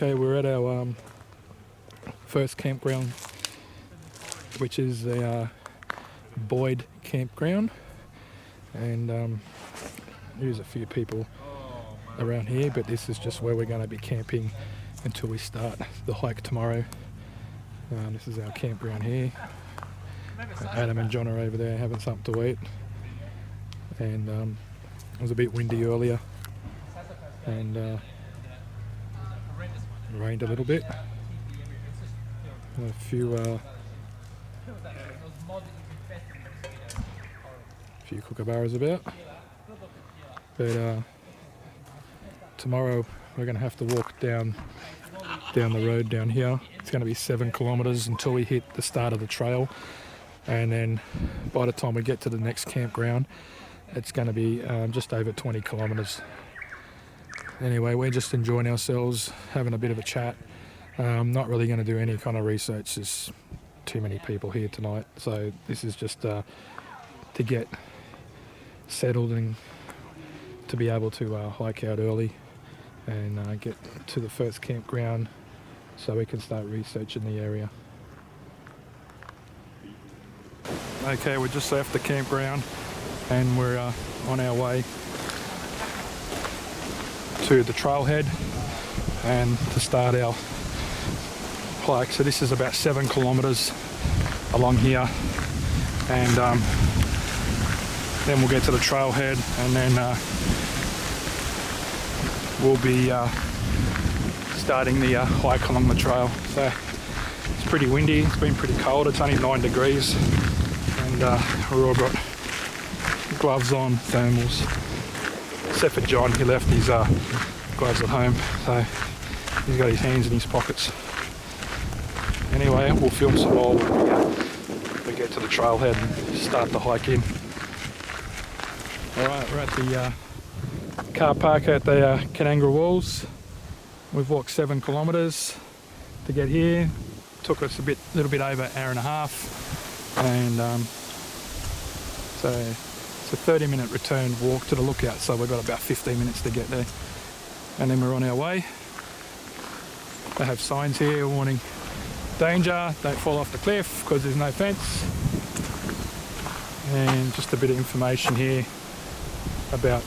Okay, we're at our first campground, which is the Boyd campground, and there's a few people around here, but this is just where we're going to be camping until we start the hike tomorrow. This is our campground here. Adam and John are over there having something to eat, and it was a bit windy earlier, and it rained a little bit. A few kookaburras about, but tomorrow we're going to have to walk down the road down here. It's going to be 7 kilometres until we hit the start of the trail, and then by the time we get to the next campground it's going to be just over 20 kilometres. Anyway, we're just enjoying ourselves, having a bit of a chat. Not really going to do any kind of research. There's too many people here tonight, so this is just to get settled and to be able to hike out early and get to the first campground so we can start researching the area. Okay, we just left the campground and we're on our way to the trailhead and to start our hike. So this is about 7 kilometres along here, and then we'll get to the trailhead, and then we'll be starting the hike along the trail. So it's pretty windy, it's been pretty cold, it's only 9 degrees, and we've all got gloves on, thermals, except for John. He left his gloves at home, so he's got his hands in his pockets. Anyway, we'll film some more when we get to the trailhead and start the hike in. Alright, we're at the car park at the Kanangra walls. We've walked 7 kilometres to get here. Took us a little bit over an hour and a half, and so it's a 30-minute return walk to the lookout, so we've got about 15 minutes to get there, and then we're on our way. They have signs here warning danger, don't fall off the cliff because there's no fence, and just a bit of information here about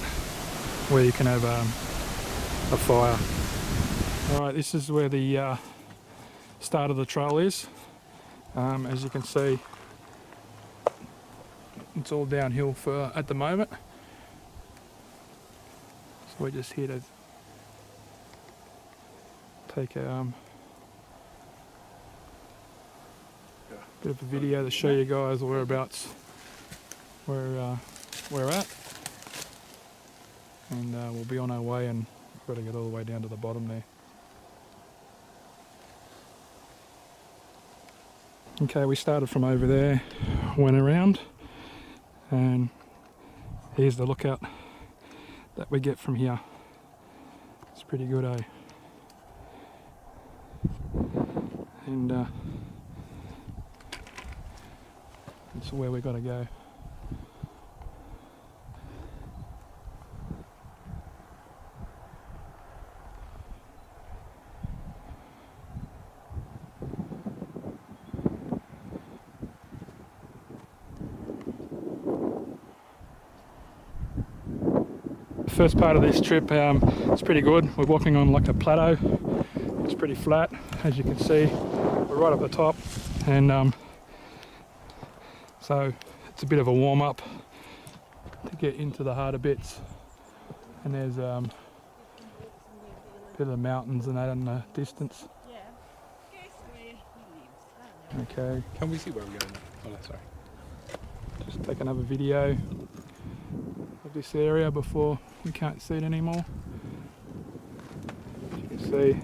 where you can have a fire. Alright, this is where the start of the trail is. As you can see, it's all downhill at the moment, so we're just here to take a bit of a video to show you guys whereabouts where we're at, and we'll be on our way, and we've got to get all the way down to the bottom there. Okay, we started from over there, went around, and here's the lookout that we get from here. It's pretty good, eh? And it's where we got to go. First part of this trip, it's pretty good. We're walking on like a plateau. It's pretty flat, as you can see. We're right at the top, and so it's a bit of a warm-up to get into the harder bits. And there's a bit of the mountains and that in the distance. Okay. Can we see where we're going? Oh no, sorry. Just take another video of this area before we can't see it anymore. As you can see,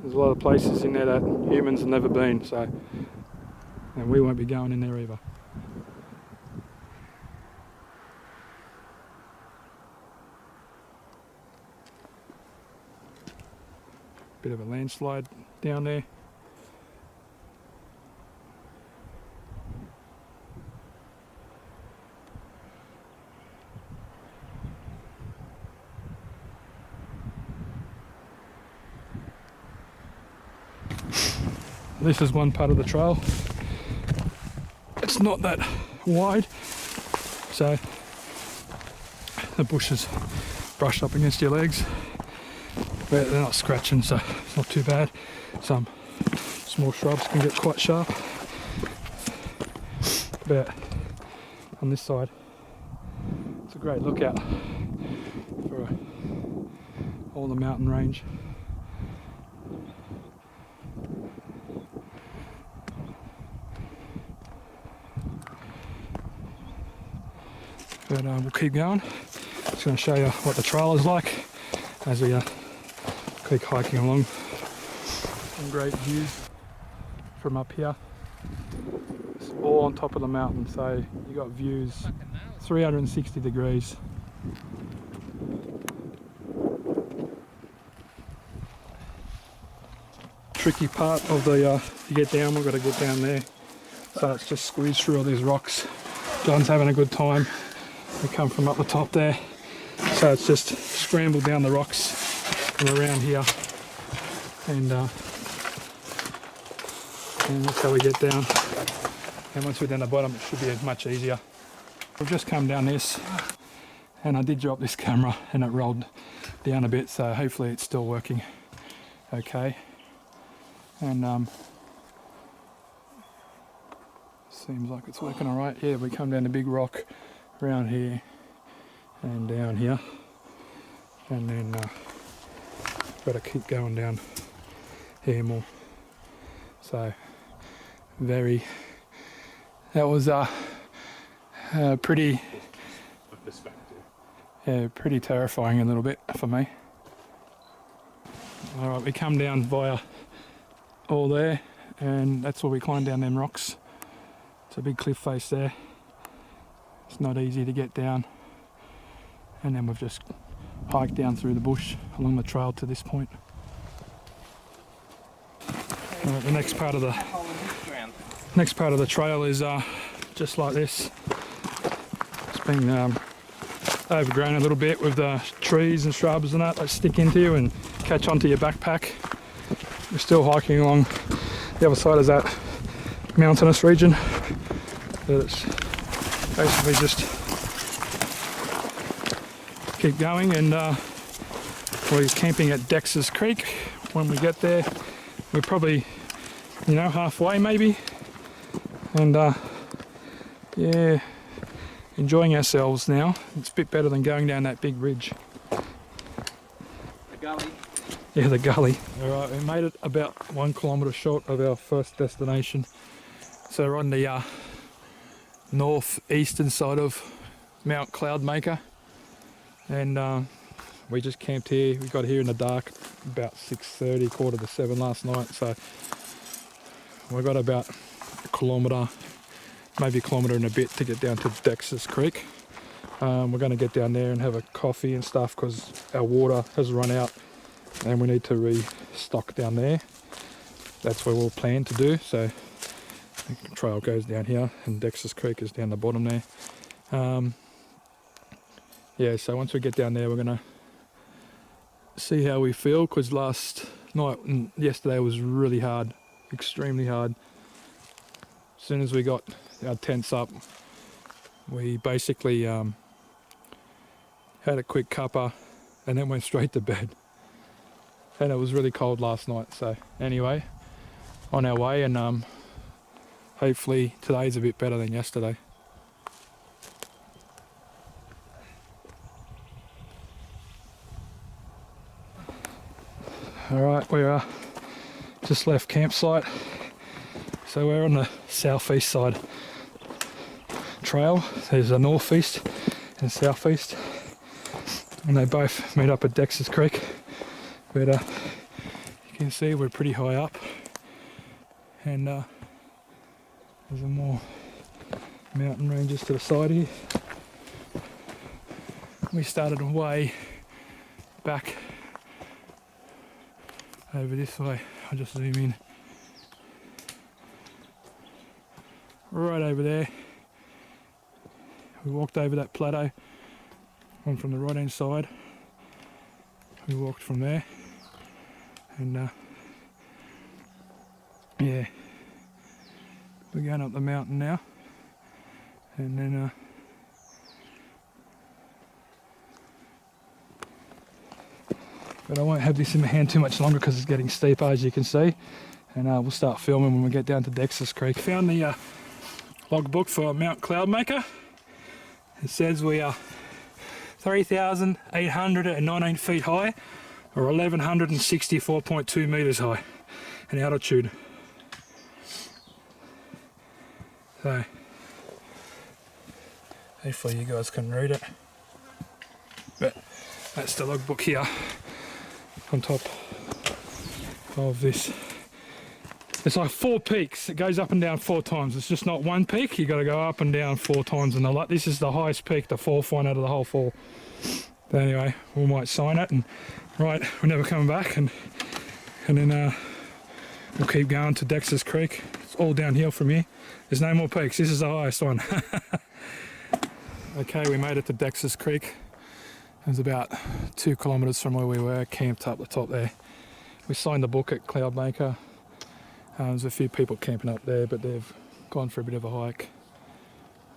there's a lot of places in there that humans have never been, so, and we won't be going in there either. Bit of a landslide down there. This is one part of the trail. It's not that wide, so the bushes brush up against your legs, but they're not scratching, so it's not too bad. Some small shrubs can get quite sharp, but on this side it's a great lookout for all the mountain range. But we'll keep going. Just going to show you what the trail is like as we keep hiking along. Some great views from up here. It's all on top of the mountain, so you got views 360 degrees. Tricky part of the to get down, we've got to get down there. So it's just squeezed through all these rocks. John's having a good time. We come from up the top there, so it's just scrambled down the rocks from around here, and that's how we get down. And once we're down the bottom, it should be much easier. We've just come down this, and I did drop this camera and it rolled down a bit, so hopefully it's still working okay. And seems like it's working all right. Yeah, we come down a big rock around here and down here, and then got to keep going down here more. So that was pretty pretty terrifying a little bit for me. All right, we come down via all there, and that's where we climb down them rocks. It's a big cliff face there. It's not easy to get down, and then we've just hiked down through the bush along the trail to this point. The next part of the trail is just like this. It's been overgrown a little bit with the trees and shrubs and that stick into you and catch onto your backpack. We're still hiking along the other side of that mountainous region, but it's basically just keep going. And we're camping at Dex's Creek. When we get there, we're probably, halfway maybe, and yeah, enjoying ourselves now. It's a bit better than going down that big ridge. The gully. Yeah, the gully. Alright, we made it about 1 kilometre short of our first destination. So we're on the northeastern side of Mount Cloudmaker, and we just camped here. We got here in the dark about 6:30, 6:45 last night, so we've got about a kilometre, maybe a kilometre and a bit to get down to Dex's Creek. We're going to get down there and have a coffee and stuff because our water has run out and we need to restock down there. That's where we'll plan to do. So the trail goes down here and Dex's Creek is down the bottom there. Yeah, so once we get down there, we're going to see how we feel, because last night and yesterday was really hard, extremely hard. As soon as we got our tents up, we basically had a quick cuppa and then went straight to bed. And it was really cold last night, so anyway, on our way, and hopefully today's a bit better than yesterday. Alright, we are just left campsite, so we're on the southeast side trail. There's a northeast and southeast, and they both meet up at Dex's Creek, but you can see we're pretty high up, and there's some more mountain ranges to the side here. We started way back over this way. I'll just zoom in. Right over there. We walked over that plateau, went from the right hand side. We walked from there, and yeah, we're going up the mountain now, and then but I won't have this in my hand too much longer because it's getting steeper, as you can see, and we'll start filming when we get down to Dexter's Creek. Found the logbook for Mount Cloudmaker. It says we are 3,819 feet high, or 1,164.2 meters high in altitude. So hopefully you guys can read it, but that's the logbook here on top of this. It's like 4 peaks. It goes up and down 4 times. It's just not one peak. You got to go up and down 4 times, and this is the highest peak, the 4th one out of the whole 4. But anyway, we might sign it, and right, we're never coming back, and then we'll keep going to Dexter's Creek. It's all downhill from here. There's no more peaks. This is the highest one. Okay, we made it to Dexter's Creek. It was about 2 kilometres from where we were, camped up the top there. We signed the book at Cloudmaker. There's a few people camping up there, but they've gone for a bit of a hike.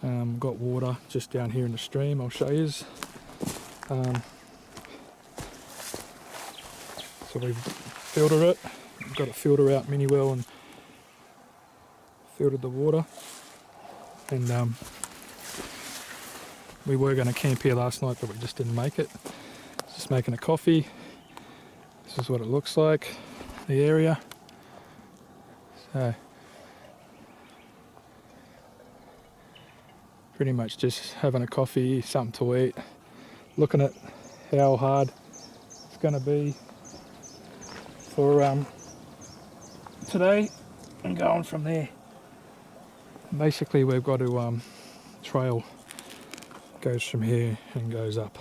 Got water just down here in the stream, I'll show you. So we've filtered it. We've got a filter out mini well and filtered the water. And we were going to camp here last night, but we just didn't make it. Just making a coffee. This is what it looks like, the area. So pretty much just having a coffee, something to eat, looking at how hard it's going to be for today, and going from there. Basically, we've got to trail goes from here and goes up,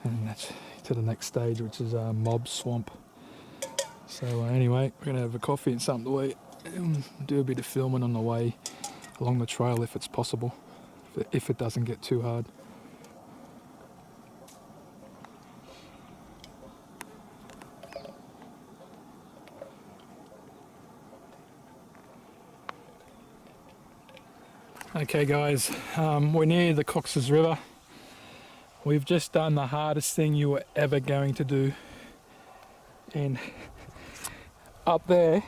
and that's to the next stage, which is Mob Swamp. So anyway, we're gonna have a coffee and something to eat, and do a bit of filming on the way along the trail if it's possible, if it doesn't get too hard. Okay guys, we're near the Cox's River. We've just done the hardest thing you were ever going to do. And up there,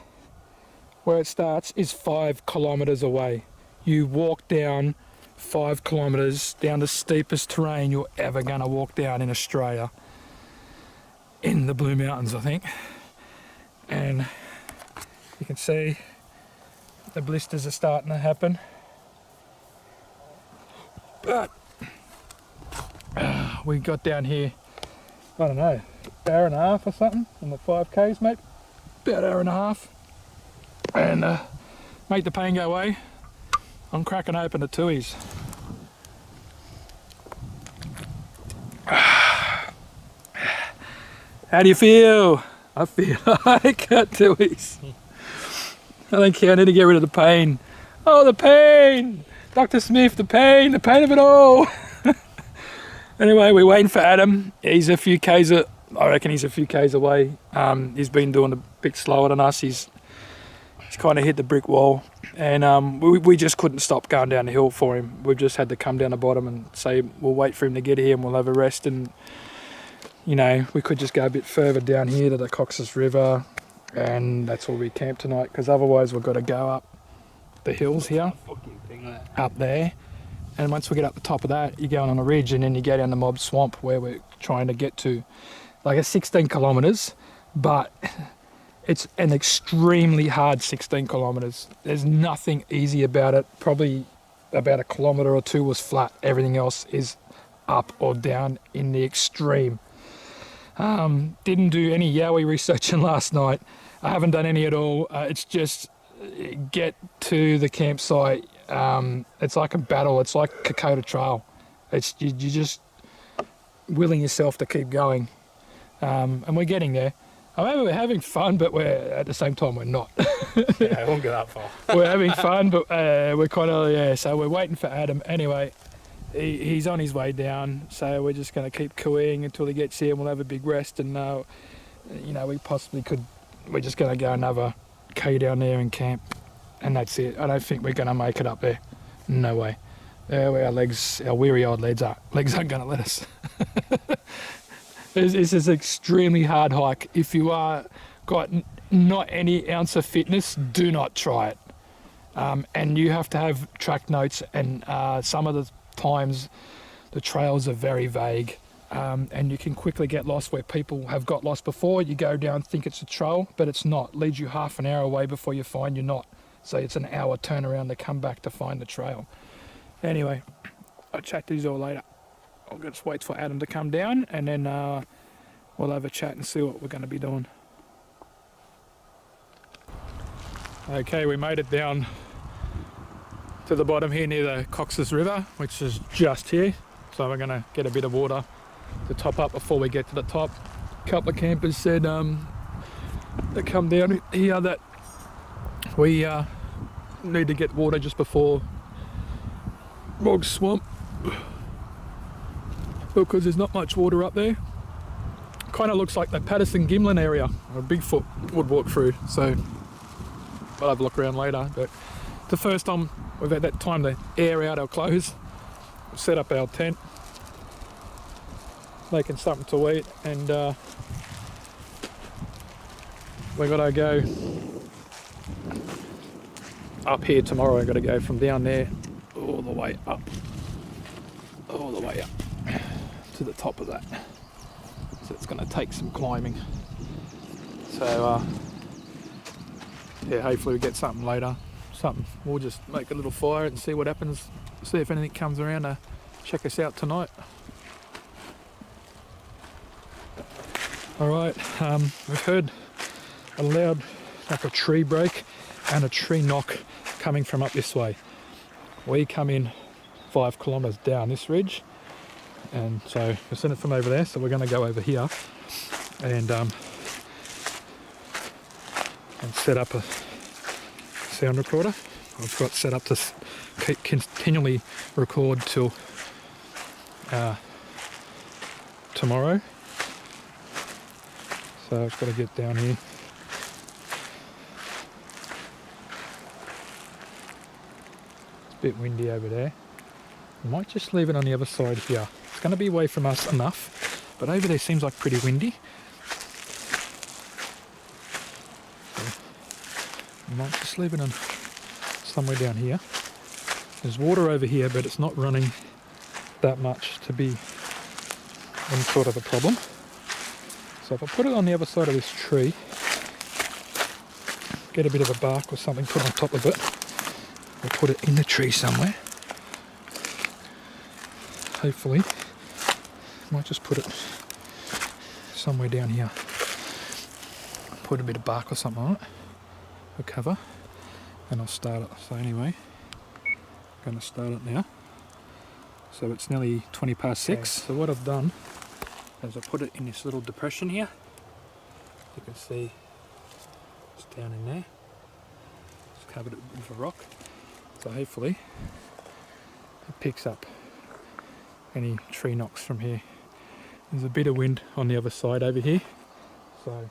where it starts, is 5 kilometres away. You walk down 5 kilometres down the steepest terrain you're ever going to walk down in Australia. In the Blue Mountains, I think. And you can see the blisters are starting to happen. But we got down here, I don't know, hour and a half or something on the 5Ks, mate. About hour and a half. And make the pain go away. I'm cracking open the tuies. How do you feel? I feel like tuies. I think I need to get rid of the pain. Oh, the pain! Dr. Smith, the pain of it all. Anyway, we're waiting for Adam. He's a few Ks, I reckon he's a few Ks away. He's been doing a bit slower than us. He's kind of hit the brick wall. And we just couldn't stop going down the hill for him. We've just had to come down the bottom and say we'll wait for him to get here and we'll have a rest. And, you know, we could just go a bit further down here to the Cox's River. And that's where we camp tonight, because otherwise we've got to go up the hills here, up there, and once we get up the top of that, you're going on a ridge, and then you go down the Mob Swamp where we're trying to get to, like a 16 kilometres, but it's an extremely hard 16 kilometres. There's nothing easy about it. Probably about 1 kilometre or 2 was flat. Everything else is up or down in the extreme. Didn't do any Yowie researching last night. I haven't done any at all. It's just get to the campsite. It's like a battle. It's like Kokoda Trail. It's you just willing yourself to keep going, and we're getting there. I mean, we're having fun, but we're at the same time we're not. Yeah, I won't go that far. We're having fun, but we're kind of So we're waiting for Adam. Anyway, he's on his way down, so we're just going to keep cooing until he gets here, and we'll have a big rest. And you know, we possibly could. We're just going to go another 8k down there and camp, and that's it. I don't think we're going to make it up there. No way. Our legs, our weary-eyed legs aren't going to let us. This is an extremely hard hike. If you are got not any ounce of fitness, do not try it. And you have to have track notes, and some of the times the trails are very vague, and you can quickly get lost where people have got lost before. You go down, think it's a trail, but it's not. Leads you half an hour away before you find you're not. So it's an hour turnaround to come back to find the trail. Anyway, I'll chat to you all later. I'll just wait for Adam to come down, and then we'll have a chat and see what we're going to be doing. Okay, we made it down to the bottom here near the Cox's River, which is just here. So we're going to get a bit of water to top up before we get to the top. A couple of campers said that come down here that we need to get water just before Bog Swamp, because there's not much water up there. Kind of looks like the Patterson-Gimlin area, or Bigfoot would walk through, so I'll have a look around later. But the first time we've had that time to air out our clothes, set up our tent, making something to eat, and we gotta go up here tomorrow. I gotta go from down there all the way up to the top of that. So it's gonna take some climbing. So yeah, hopefully we get something later. We'll just make a little fire and see what happens. See if anything comes around to check us out tonight. Alright, we've heard a loud, like a tree break and a tree knock coming from up this way. We come in 5 kilometres down this ridge, and so we've seen it from over there, so we're going to go over here and set up a sound recorder. I've got set up to continually record till tomorrow. So I've got to get down here. It's a bit windy over there. I might just leave it on the other side here. It's going to be away from us enough, but over there seems like pretty windy. So I might just leave it on somewhere down here. There's water over here, but it's not running that much to be any sort of a problem. So if I put it on the other side of this tree, get a bit of a bark or something put on top of it, or put it in the tree somewhere. Hopefully, might just put it somewhere down here. Put a bit of bark or something on it, for cover, and I'll start it. So anyway, I'm going to start it now. So it's nearly 20 past 6. Okay. So what I've done is I put it in this little depression here. You can see it's down in there. Just covered it with a rock. So hopefully it picks up any tree knocks from here. There's a bit of wind on the other side over here. So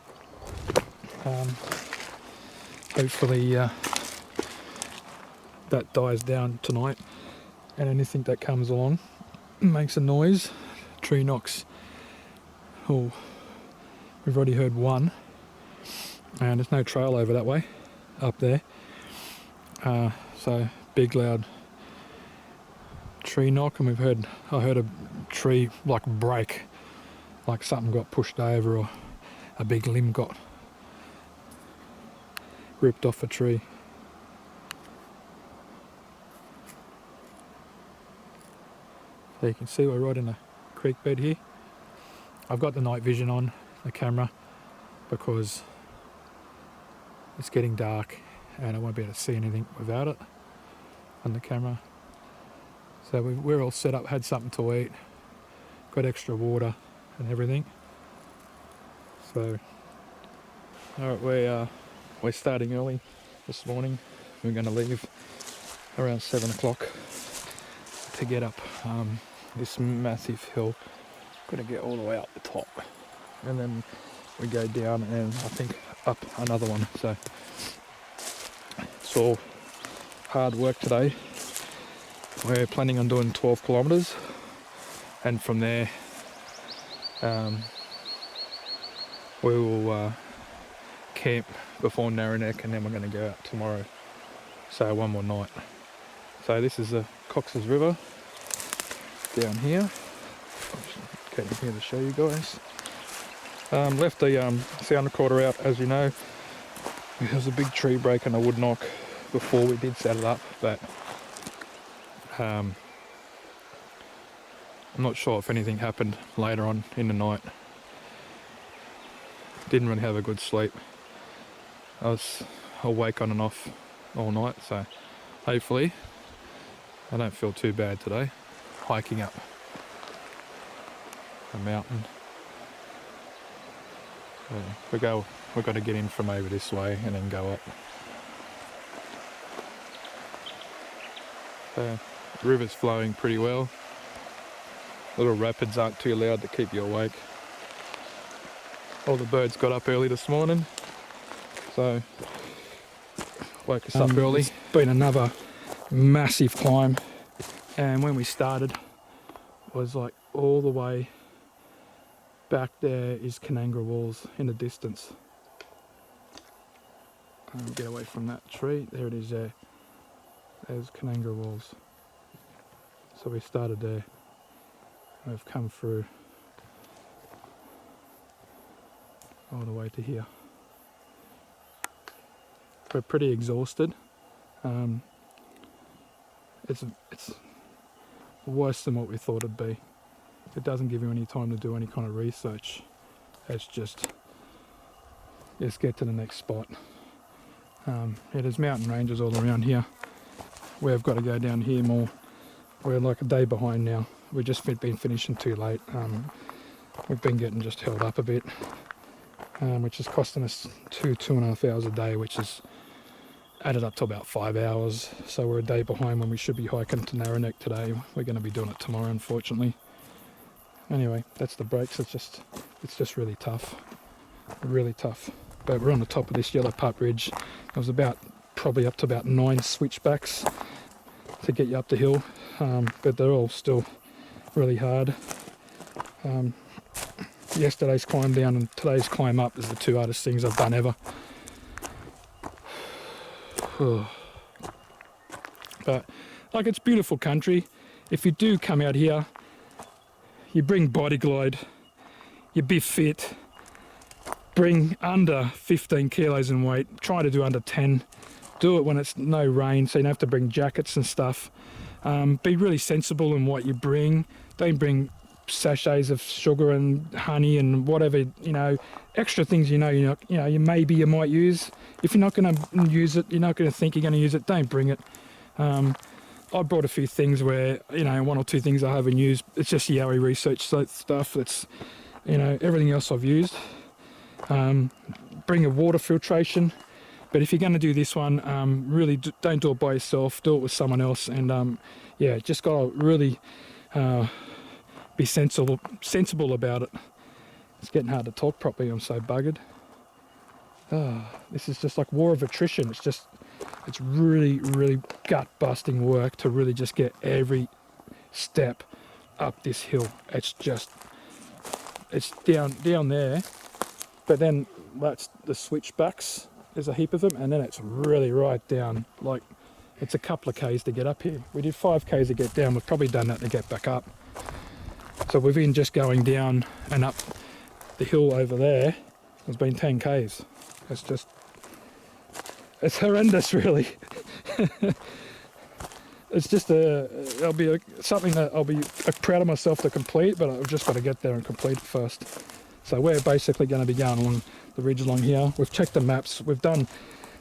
hopefully that dies down tonight, and anything that comes along makes a noise, tree knocks. Oh, we've already heard one, and there's no trail over that way, up there. So big loud tree knock, and I heard a tree like break, like something got pushed over or a big limb got ripped off a tree. So you can see we're right in a creek bed here. I've got the night vision on the camera because it's getting dark and I won't be able to see anything without it on the camera. So we're all set up, had something to eat, got extra water and everything. So alright, we're starting early this morning. We're going to leave around 7 o'clock to get up this massive hill. Going to get all the way up the top, and then we go down and I think up another one. So or hard work today. We're planning on doing 12 kilometres, and from there we will camp before Narraneck, and then we're going to go out tomorrow. So one more night. So this is the Cox's River down here. I'm getting here to show you guys. Left the sound recorder out, as you know. There was a big tree break and a wood knock before we did set it up, but I'm not sure if anything happened later on in the night. Didn't really have a good sleep. I was awake on and off all night, so hopefully I don't feel too bad today hiking up a mountain. We've got to get in from over this way and then go up. The river's flowing pretty well. Little rapids aren't too loud to keep you awake. All the birds got up early this morning, so woke us up early. It's been another massive climb, and when we started it was like all the way back there is Kanangra walls in the distance. Get away from that tree. There it is there. There's Kanangra walls. So we started there. We've come through all the way to here. We're pretty exhausted. It's worse than what we thought it'd be. It doesn't give you any time to do any kind of research. It's just, let's get to the next spot. There's mountain ranges all around here. We've got to go down here more. We're like a day behind now. We've just been finishing too late. We've been getting just held up a bit, which is costing us 2.5 hours a day, which is added up to about 5 hours. So we're a day behind when we should be hiking to Narraneck today. We're going to be doing it tomorrow, unfortunately. Anyway, that's the breaks. It's just really tough, but we're on the top of this yellow pup ridge. There was probably up to about 9 switchbacks to get you up the hill, but they're all still really hard. Yesterday's climb down and today's climb up is the two hardest things I've done ever. But like, it's beautiful country. If you do come out here, you bring body glide, you be fit, bring under 15 kilos in weight, try to do under 10, do it when it's no rain so you don't have to bring jackets and stuff. Be really sensible in what you bring. Don't bring sachets of sugar and honey and whatever, extra things you maybe you might use. If you're not going to use it, you're not going to think you're going to use it, don't bring it. I brought a few things where, 1 or 2 things I haven't used. It's just Yowie research stuff. It's, everything else I've used. Bring a water filtration. But if you're going to do this one, really don't do it by yourself. Do it with someone else. And just got to really be sensible about it. It's getting hard to talk properly. I'm so buggered. This is just like war of attrition. It's really, really gut-busting work to really just get every step up this hill. It's down there, but then that's the switchbacks. There's a heap of them, and then it's really right down. Like, it's a couple of k's to get up here. We did 5 k's to get down. We've probably done that to get back up. So we've been just going down and up the hill over there. It's been 10 k's. It's horrendous, really. It's just something that I'll be proud of myself to complete, but I've just got to get there and complete it first. So we're basically going to be going along the ridge along here. We've checked the maps. We've done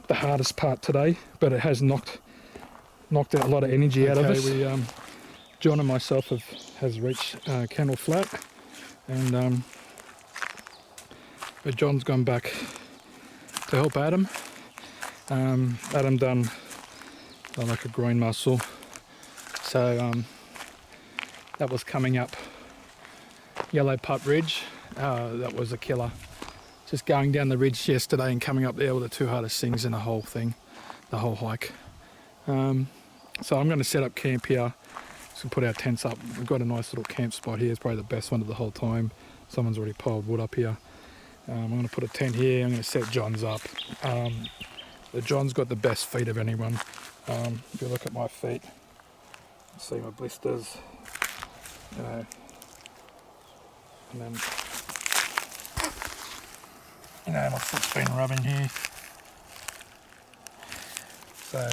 the hardest part today, but it has knocked out a lot of energy out of us. John and myself has reached Candle Flat, and but John's gone back to help Adam. Adam done like a groin muscle, so that was coming up Yellow Pup Ridge. That was a killer. Just going down the ridge yesterday and coming up there were the 2 hardest things in the whole thing. the whole hike. So I'm going to set up camp here. So put our tents up. We've got a nice little camp spot here. It's probably the best one of the whole time. Someone's already piled wood up here. I'm going to put a tent here. I'm going to set John's up. The John's got the best feet of anyone. If you look at my feet, see my blisters, you know, and then, you know, my foot's been rubbing here. So,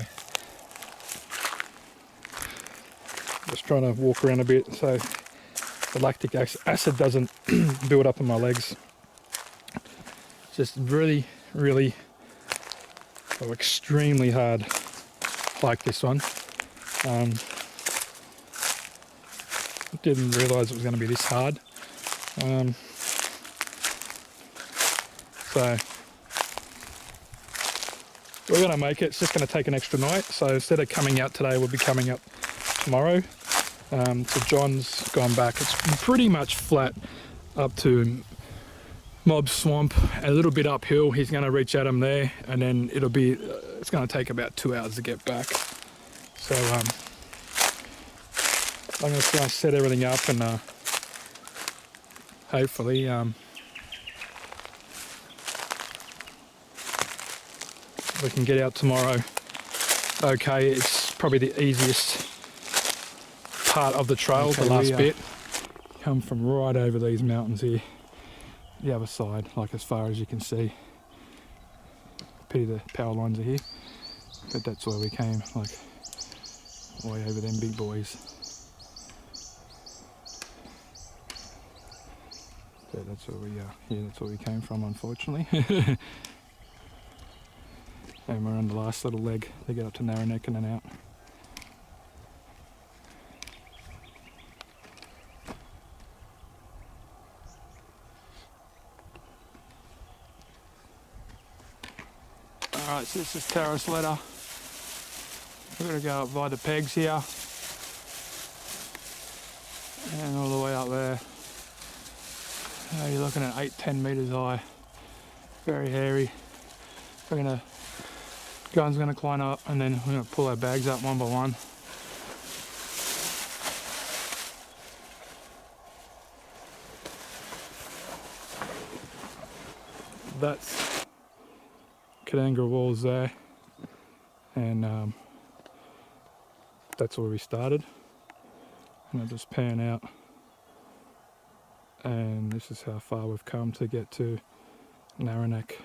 just trying to walk around a bit so the lactic acid doesn't build up in my legs. Just really, really, extremely hard hike, this one. Didn't realise it was going to be this hard. So we're going to make it. It's just going to take an extra night. So instead of coming out today, we'll be coming up tomorrow. So John's gone back. It's pretty much flat up to Mob Swamp, a little bit uphill. He's going to reach Adam there, and then it'll be it's going to take about 2 hours to get back. So I'm going to try and set everything up, and hopefully we can get out tomorrow. Okay, it's probably the easiest part of the trail, the last bit. Come from right over these mountains here, the other side, like as far as you can see. Pity the power lines are here, but that's where we came, like way over them big boys. But that's where we that's where we came from, unfortunately. And we're on the last little leg to get up to Narrow Neck and then out. Alright, so this is terrace ladder. We're going to go up by the pegs here. And all the way up there. You're looking at 8-10 metres high. Very hairy. Gun's going to climb up, and then we're going to pull our bags up one by one. That's Kanangra walls there, and that's where we started. And I'll just pan out, and this is how far we've come to get to Narrow Neck.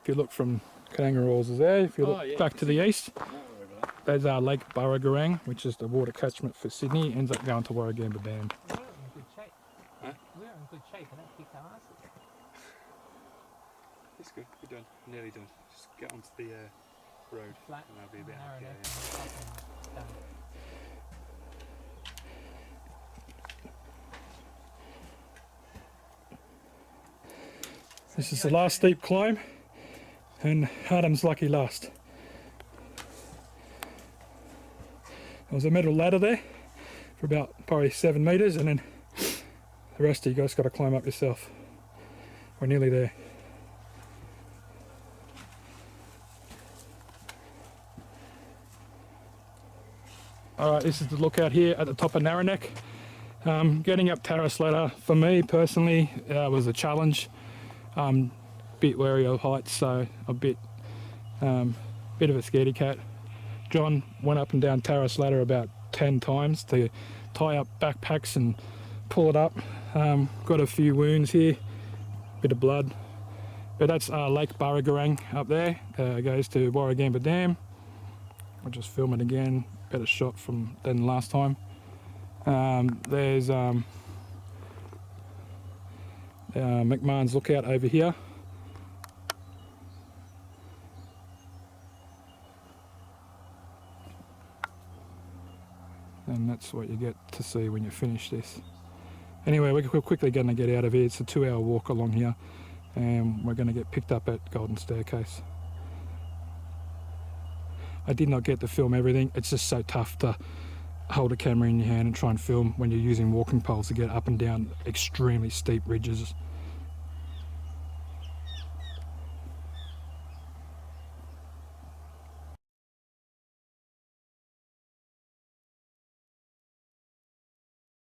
If you look from Kanangra Walls is there, if you look back to the east, there's our Lake Burragarang, which is the water catchment for Sydney, ends up going to Warragamba Dam. We're in good shape. Huh? We're in good shape, and that kicked our asses. It's good, we're done, nearly done. Just get onto the road, Flat, and I'll be a bit narrow. This is the last steep climb, and Adam's lucky last. There was a metal ladder there for about probably 7 metres, and then the rest of you guys got to climb up yourself. We're nearly there. Alright, this is the lookout here at the top of Narrow Neck. Getting up terrace ladder for me personally was a challenge. Bit wary of heights, so a bit of a scaredy cat. John went up and down terrace ladder about 10 times to tie up backpacks and pull it up. Got a few wounds here, bit of blood. But that's Lake Burragarang up there. Goes to Warragamba Dam. I'll just film it again. Better shot than last time. There's McMahon's Lookout over here. And that's what you get to see when you finish this. Anyway, we're quickly going to get out of here. It's a 2-hour walk along here, and we're going to get picked up at Golden Staircase. I did not get to film everything. It's just so tough to hold a camera in your hand and try and film when you're using walking poles to get up and down extremely steep ridges.